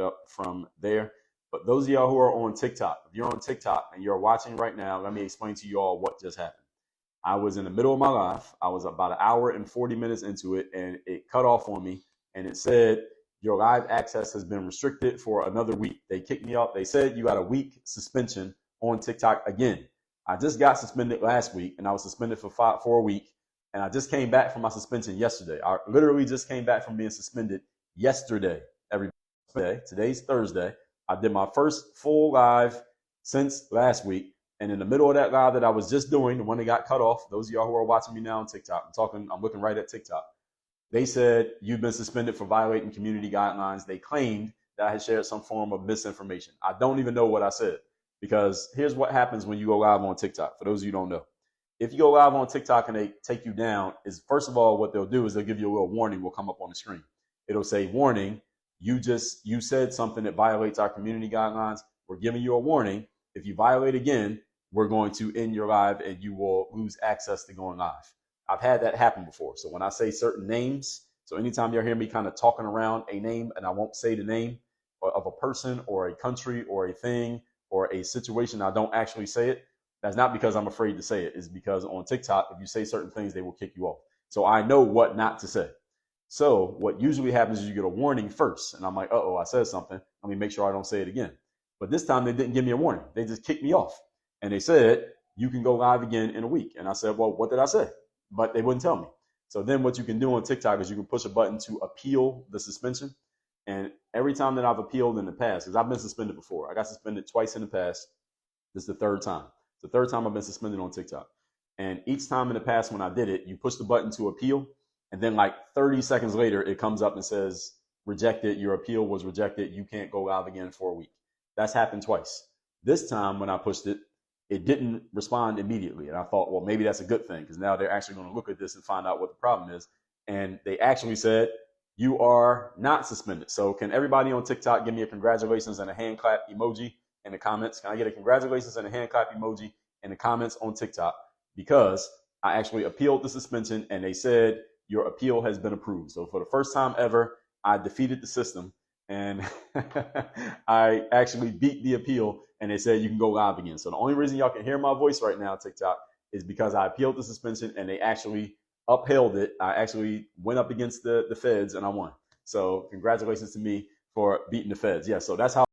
up from there. But those of y'all who are on TikTok, if you're on TikTok and you're watching right now, let me explain to you all what just happened. I was in the middle of my live. I was about an hour and 40 minutes into it, and it cut off on me. And it said, your live access has been restricted for another week. They kicked me off. They said you got a week suspension on TikTok again. I just got suspended last week, and I was suspended for a week. And I just came back from my suspension yesterday. I literally just came back from being suspended yesterday. Today's Thursday. I did my first full live since last week. And in the middle of that live that I was just doing, the one that got cut off, those of y'all who are watching me now on TikTok, I'm looking right at TikTok. They said, you've been suspended for violating community guidelines. They claimed that I had shared some form of misinformation. I don't even know what I said, because here's what happens when you go live on TikTok. For those of you who don't know, if you go live on TikTok and they take you down, is first of all, what they'll do is they'll give you a little warning will come up on the screen. It'll say, warning, you said something that violates our community guidelines. We're giving you a warning. If you violate again, we're going to end your live and you will lose access to going live. I've had that happen before. So when I say certain names, so anytime you'll hear me kind of talking around a name and I won't say the name of a person or a country or a thing or a situation, I don't actually say it. That's not because I'm afraid to say it. It's because on TikTok, if you say certain things, they will kick you off. So I know what not to say. So what usually happens is you get a warning first. And I'm like, uh-oh, I said something. Let me make sure I don't say it again. But this time they didn't give me a warning. They just kicked me off. And they said, you can go live again in a week. And I said, well, what did I say? But they wouldn't tell me. So then what you can do on TikTok is you can push a button to appeal the suspension. And every time that I've appealed in the past, because I've been suspended before, I got suspended twice in the past. This is the third time. It's the third time I've been suspended on TikTok. And each time in the past when I did it, you push the button to appeal. And then like 30 seconds later, it comes up and says, rejected, your appeal was rejected. You can't go live again for a week. That's happened twice. This time when I pushed it, it didn't respond immediately. And I thought, well, maybe that's a good thing, because now they're actually going to look at this and find out what the problem is. And they actually said, you are not suspended. So can everybody on TikTok give me a congratulations and a hand clap emoji in the comments? Can I get a congratulations and a hand clap emoji in the comments on TikTok? Because I actually appealed the suspension and they said, your appeal has been approved. So for the first time ever, I defeated the system and I actually beat the appeal, and they said you can go live again. So the only reason y'all can hear my voice right now, TikTok, is because I appealed the suspension and they actually upheld it. I actually went up against the feds and I won. So congratulations to me for beating the feds. Yeah, so that's how